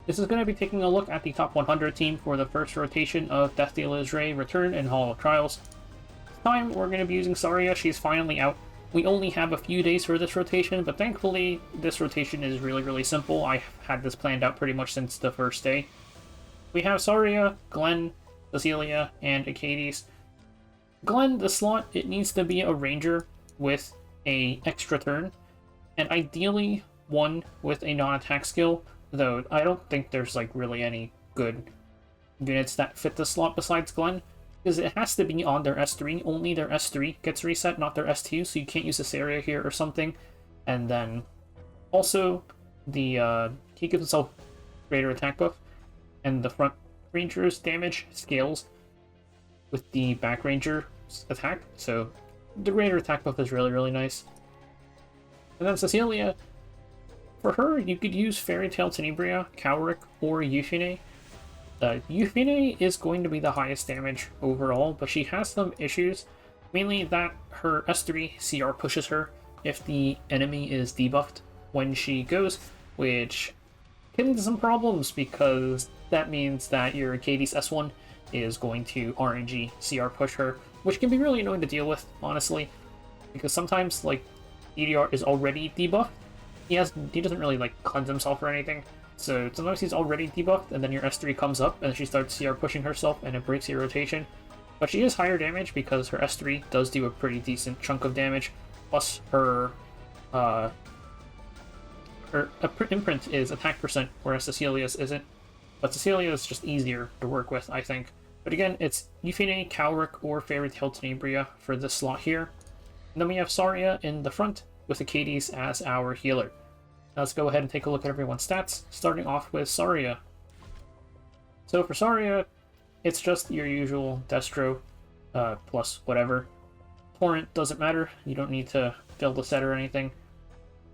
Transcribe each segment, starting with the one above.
This is going to be taking a look at the top 100 team for the first rotation of Death Dealer's Ray Return and Hall of Trials. This time, we're going to be using Saria. She's finally out. We only have a few days for this rotation, but thankfully, this rotation is really simple. I had this planned out pretty much since the first day. We have Saria, Glenn, Cecilia, and Achates. Glenn, the slot, it needs to be a ranger with a extra turn, and ideally one with a non-attack skill, though I don't think there's like really any good units that fit the slot besides Glenn, because it has to be on their S3. Only their S3 gets reset, not their S2, so you can't use a Saria here or something. And then also the he gives himself greater attack buff, and the front ranger's damage scales with the back ranger's attack, so the greater attack buff is really nice. And then Cecilia, for her, you could use Fairy Tale Tenebria, Cowrick, or Euphine. Euphine is going to be the highest damage overall, but she has some issues, mainly that her S3 CR pushes her if the enemy is debuffed when she goes, which can lead to some problems because that means that your Achates S1 is going to RNG CR push her, which can be really annoying to deal with, honestly, because sometimes, like, DDR is already debuffed. He doesn't really, like, cleanse himself or anything, so sometimes he's already debuffed, and then your S3 comes up, and she starts CR pushing herself, and it breaks your rotation. But she is higher damage because her S3 does do a pretty decent chunk of damage, plus her imprint is attack percent, whereas Cecilia's isn't. But Cecilia is just easier to work with, I think. But again, it's Euphine, Cowrick, or Fairy Tale Tenebria for this slot here. And then we have Saria in the front, with Achates as our healer. Now let's go ahead and take a look at everyone's stats, starting off with Saria. So for Saria, it's just your usual Destro, plus whatever. Torrent doesn't matter, you don't need to fill the set or anything.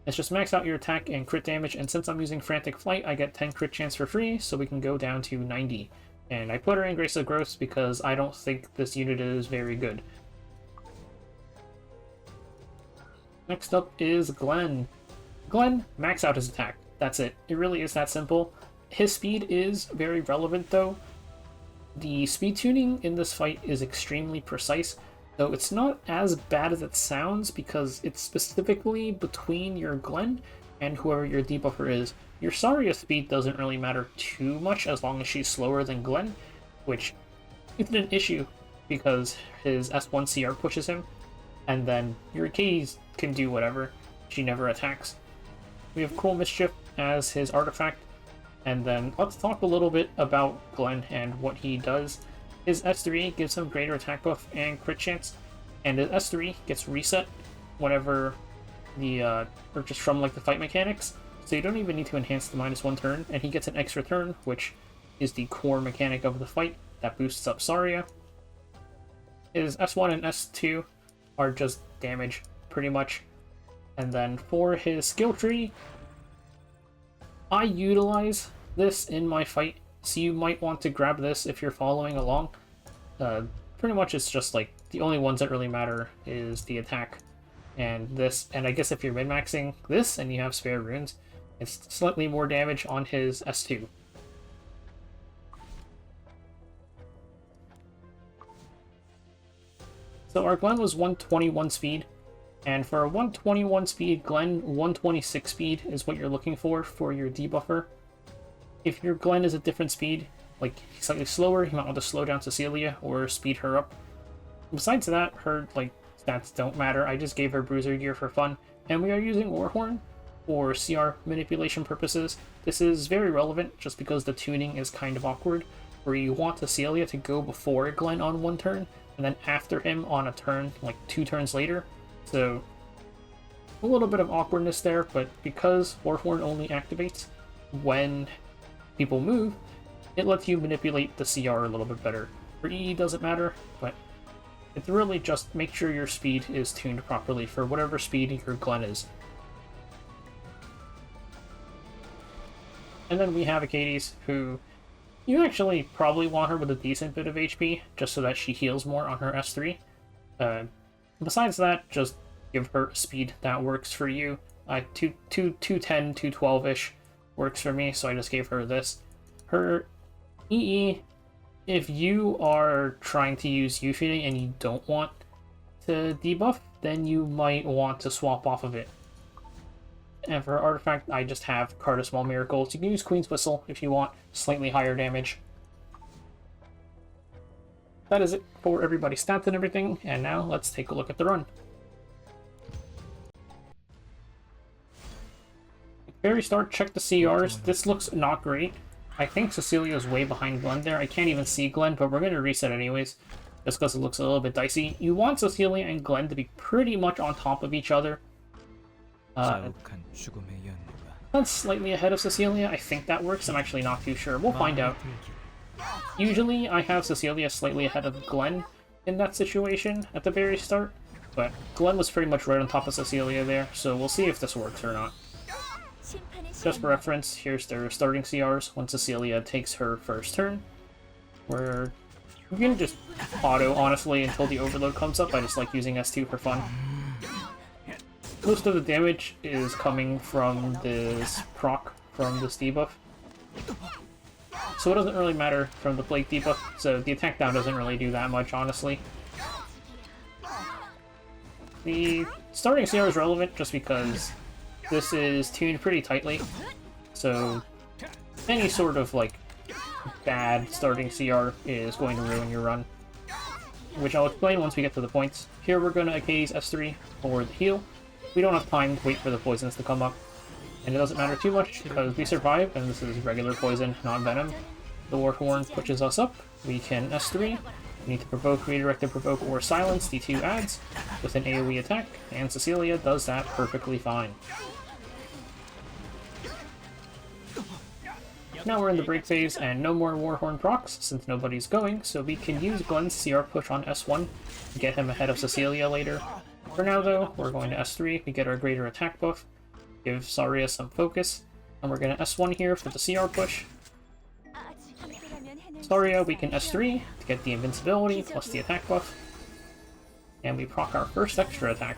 It's just max out your attack and crit damage, and since I'm using Frantic Flight, I get 10 crit chance for free, so we can go down to 90. And I put her in Grace of Growth because I don't think this unit is very good. Next up is Glenn. Glenn, max out his attack. That's it. It really is that simple. His speed is very relevant though. The speed tuning in this fight is extremely precise, though it's not as bad as it sounds because it's specifically between your Glenn and whoever your debuffer is. Your Saria speed doesn't really matter too much as long as she's slower than Glenn, which isn't an issue because his S1 CR pushes him, and then your Achates can do whatever. She never attacks. We have Cruel Mischief as his artifact, and then let's talk a little bit about Glenn and what he does. His S3 gives him greater attack buff and crit chance, and his S3 gets reset whenever the, or just from like the fight mechanics, so you don't even need to enhance the -1 turn, and he gets an extra turn, which is the core mechanic of the fight that boosts up Saria. His S1 and S2 are just damage, pretty much. And then for his skill tree, I utilize this in my fight, so you might want to grab this if you're following along. Pretty much it's just like, the only ones that really matter is the attack and this, and I guess if you're min-maxing this and you have spare runes, it's slightly more damage on his S2. So our Glenn was 121 speed, and for a 121 speed Glenn, 126 speed is what you're looking for your debuffer. If your Glenn is a different speed, like slightly slower, you might want to slow down Cecilia or speed her up. Besides that, her like stats don't matter. I just gave her Bruiser gear for fun, and we are using Warhorn for CR manipulation purposes. This is very relevant just because the tuning is kind of awkward, where you want Cecilia to go before Glenn on one turn, and then after him on a turn, like 2 turns later. So a little bit of awkwardness there, but because Warhorn only activates when people move, it lets you manipulate the CR a little bit better. For E doesn't matter, but it's really just make sure your speed is tuned properly for whatever speed your Glenn is. And then we have Achates, who you actually probably want her with a decent bit of HP, just so that she heals more on her S3. Besides that, just give her a speed that works for you. 210, 212-ish works for me, so I just gave her this. Her EE, if you are trying to use Yushide and you don't want to debuff, then you might want to swap off of it. And for Artifact, I just have Card of Small Miracles. You can use Queen's Whistle if you want slightly higher damage. That is it for everybody's stats and everything, and now let's take a look at the run. Very start, check the CRs. This looks not great. I think Cecilia's way behind Glenn there. I can't even see Glenn, but we're going to reset anyways, just because it looks a little bit dicey. You want Cecilia and Glenn to be pretty much on top of each other. That's slightly ahead of Cecilia. I think that works. I'm actually not too sure. We'll find out. Usually, I have Cecilia slightly ahead of Glenn in that situation at the very start, but Glenn was pretty much right on top of Cecilia there, so we'll see if this works or not. Just for reference, here's their starting CRs when Cecilia takes her first turn. We're gonna just auto, honestly, until the overload comes up. I just like using S2 for fun. Most of the damage is coming from this proc from this debuff. So it doesn't really matter from the Plague debuff, so the attack down doesn't really do that much, honestly. The starting CR is relevant just because this is tuned pretty tightly, so any sort of, like, bad starting CR is going to ruin your run, which I'll explain once we get to the points. Here we're going to Achates S3 for the heal. We don't have time to wait for the poisons to come up, and it doesn't matter too much because we survive, and this is regular poison, not venom. The Warhorn pushes us up. We can S3. We need to provoke, redirected provoke, or silence the 2 adds with an AoE attack, and Cecilia does that perfectly fine. Now we're in the break phase, and no more Warhorn procs since nobody's going, so we can use Glenn's CR push on S1 to get him ahead of Cecilia later. For now, though, we're going to S3, we get our greater attack buff, give Saria some focus, and we're going to S1 here for the CR push. Saria, we can S3 to get the invincibility plus the attack buff, and we proc our first extra attack.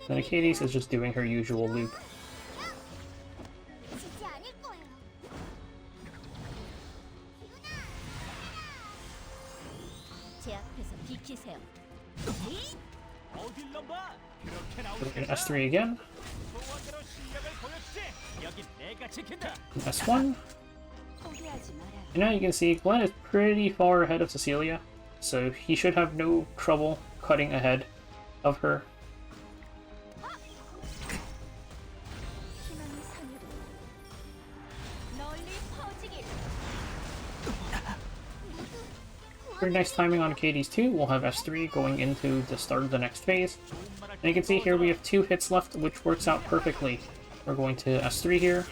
Then Achates is just doing her usual loop. We're going to S3 again. And S1. And now you can see Glenn is pretty far ahead of Cecilia, so he should have no trouble cutting ahead of her. Pretty nice timing on Achates too. We'll have S3 going into the start of the next phase. And you can see here we have 2 hits left, which works out perfectly. We're going to S3 here.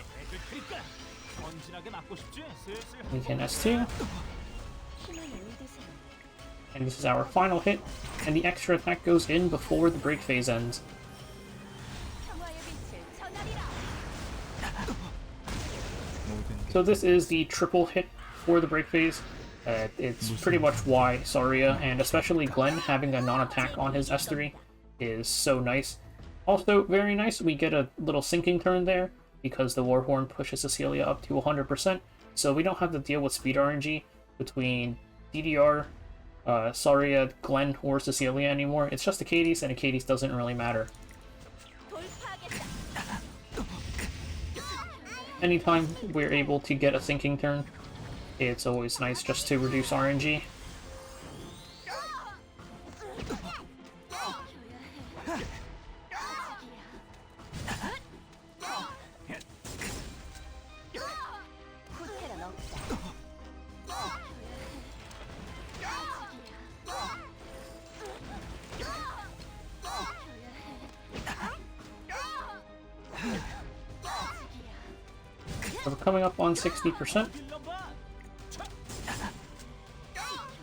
We can S2. And this is our final hit. And the extra attack goes in before the break phase ends. So this is the triple hit for the break phase. It's pretty much why Saria, and especially Glenn, having a non-attack on his S3 is so nice. Also, very nice, we get a little sinking turn there, because the Warhorn pushes Cecilia up to 100%, so we don't have to deal with speed RNG between DDR, Saria, Glenn, or Cecilia anymore. It's just Achates, and Achates doesn't really matter. Anytime we're able to get a sinking turn, it's always nice just to reduce RNG. So we're coming up on 60%.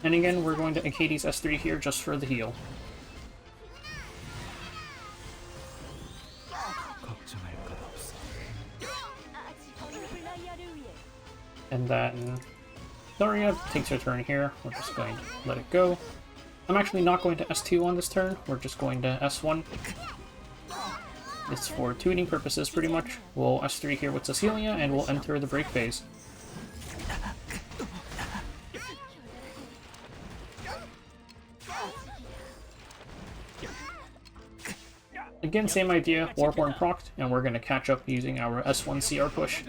And again, we're going to Achates S3 here just for the heal. And then Saria takes her turn here. We're just going to let it go. I'm actually not going to S2 on this turn, we're just going to S1. It's for tuning purposes, pretty much. We'll S3 here with Cecilia, and we'll enter the break phase. Again, same idea, Warhorn procced, and we're going to catch up using our S1 CR push.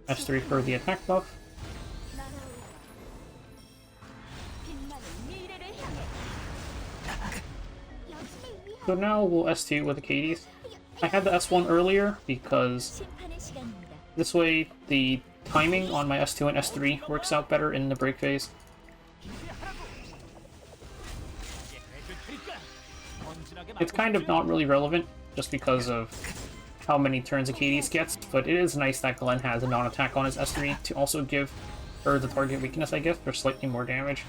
S3 for the attack buff. So now we'll S2 with Achates. I had the S1 earlier because this way the timing on my S2 and S3 works out better in the break phase. It's kind of not really relevant just because of how many turns Achates gets, but it is nice that Glenn has a non-attack on his S3 to also give her the target weakness, I guess, for slightly more damage.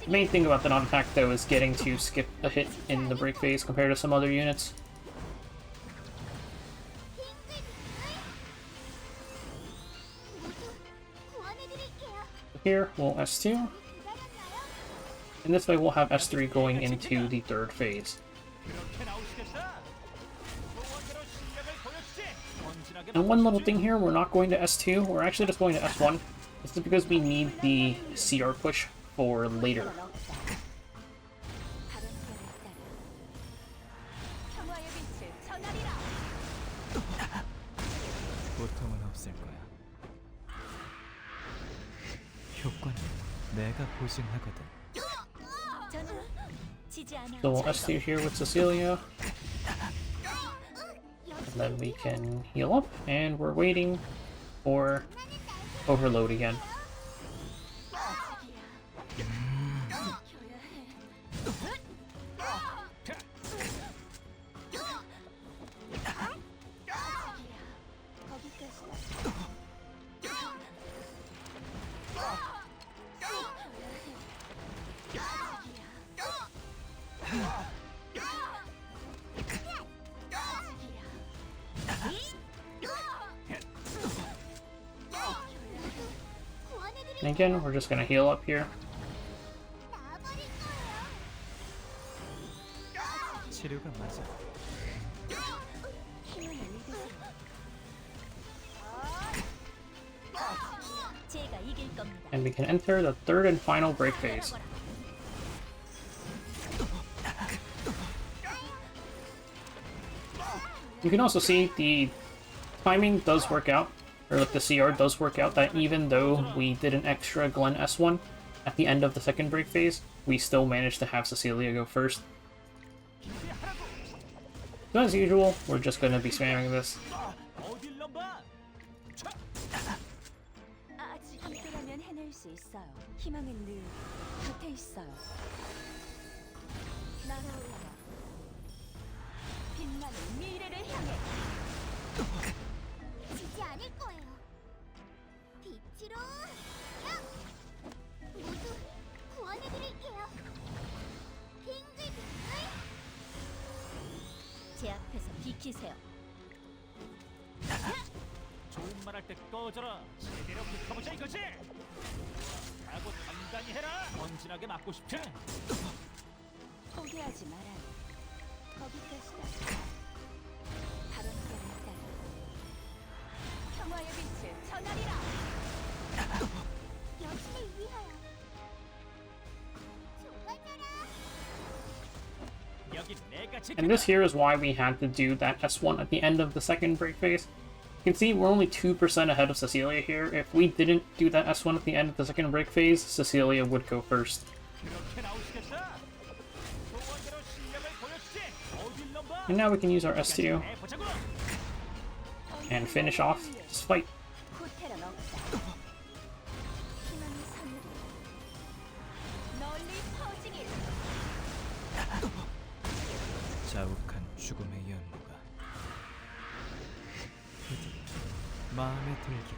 The main thing about the non-attack, though, is getting to skip a hit in the break phase compared to some other units. Here, we'll S2. And this way we'll have S3 going into the third phase. And one little thing here, we're not going to S2, we're actually just going to S1. This is because we need the CR push for later. So we'll S2 here with Cecilia. And then we can heal up, and we're waiting for overload again. And again, we're just going to heal up here. And we can enter the third and final break phase. You can also see the timing does work out, or like the CR does work out, that even though we did an extra Glenn S1 at the end of the second break phase, we still managed to have Cecilia go first. So as usual, we're just going to be spamming this. And this here is why we had to do that S1 at the end of the second break phase. You can see we're only 2% ahead of Cecilia here. If we didn't do that S1 at the end of the second break phase, Cecilia would go first. And now we can use our S2 and finish off this fight. 자욱한 죽음의 연무가 부디 마음에 들기